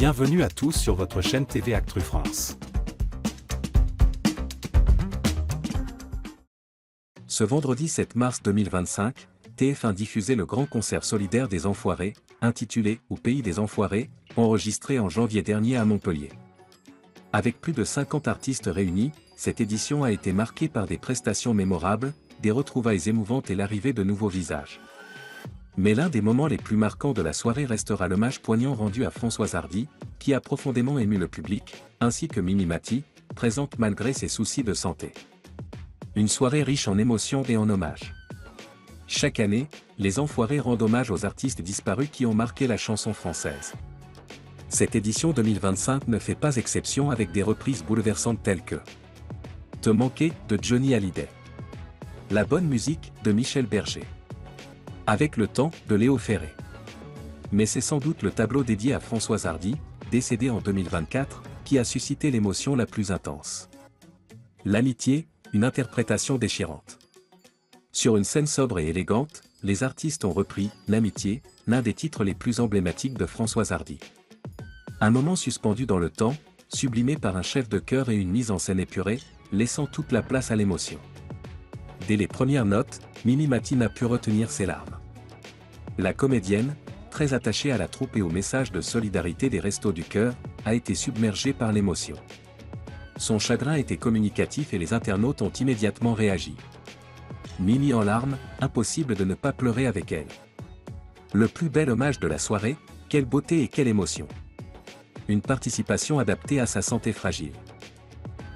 Bienvenue à tous sur votre chaîne TV Actu France. Ce vendredi 7 mars 2025, TF1 diffusait le grand concert solidaire des Enfoirés, intitulé « Au pays des Enfoirés », enregistré en janvier dernier à Montpellier. Avec plus de 50 artistes réunis, cette édition a été marquée par des prestations mémorables, des retrouvailles émouvantes et l'arrivée de nouveaux visages. Mais l'un des moments les plus marquants de la soirée restera l'hommage poignant rendu à Françoise Hardy, qui a profondément ému le public, ainsi que Mimi Mati, présente malgré ses soucis de santé. Une soirée riche en émotions et en hommages. Chaque année, les Enfoirés rendent hommage aux artistes disparus qui ont marqué la chanson française. Cette édition 2025 ne fait pas exception avec des reprises bouleversantes telles que « Te manquer » de Johnny Hallyday. « La bonne musique » de Michel Berger. « Avec le temps » de Léo Ferré. Mais c'est sans doute le tableau dédié à Françoise Hardy, décédée en 2024, qui a suscité l'émotion la plus intense. L'amitié, une interprétation déchirante. Sur une scène sobre et élégante, les artistes ont repris « L'amitié », l'un des titres les plus emblématiques de Françoise Hardy. Un moment suspendu dans le temps, sublimé par un chef de chœur et une mise en scène épurée, laissant toute la place à l'émotion. Dès les premières notes, Mimi Mati n'a pu retenir ses larmes. La comédienne, très attachée à la troupe et au message de solidarité des Restos du Cœur, a été submergée par l'émotion. Son chagrin était communicatif et les internautes ont immédiatement réagi. Mimi en larmes, impossible de ne pas pleurer avec elle. Le plus bel hommage de la soirée, quelle beauté et quelle émotion. Une participation adaptée à sa santé fragile.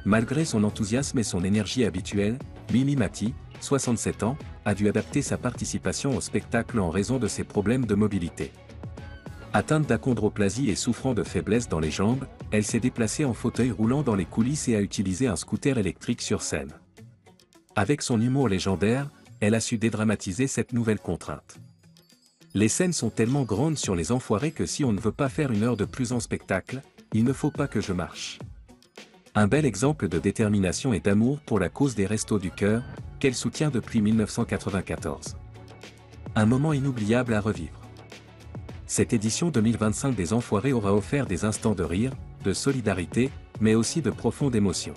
Malgré son enthousiasme et son énergie habituelle, Mimi Mati, 67 ans, a dû adapter sa participation au spectacle en raison de ses problèmes de mobilité. Atteinte d'achondroplasie et souffrant de faiblesse dans les jambes, elle s'est déplacée en fauteuil roulant dans les coulisses et a utilisé un scooter électrique sur scène. Avec son humour légendaire, elle a su dédramatiser cette nouvelle contrainte. Les scènes sont tellement grandes sur les Enfoirés que si on ne veut pas faire une heure de plus en spectacle, il ne faut pas que je marche. Un bel exemple de détermination et d'amour pour la cause des Restos du Cœur, qu'elle soutient depuis 1994. Un moment inoubliable à revivre. Cette édition 2025 des Enfoirés aura offert des instants de rire, de solidarité, mais aussi de profonde émotion.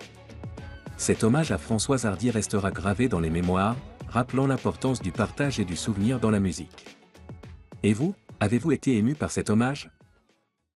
Cet hommage à Françoise Hardy restera gravé dans les mémoires, rappelant l'importance du partage et du souvenir dans la musique. Et vous, avez-vous été ému par cet hommage ?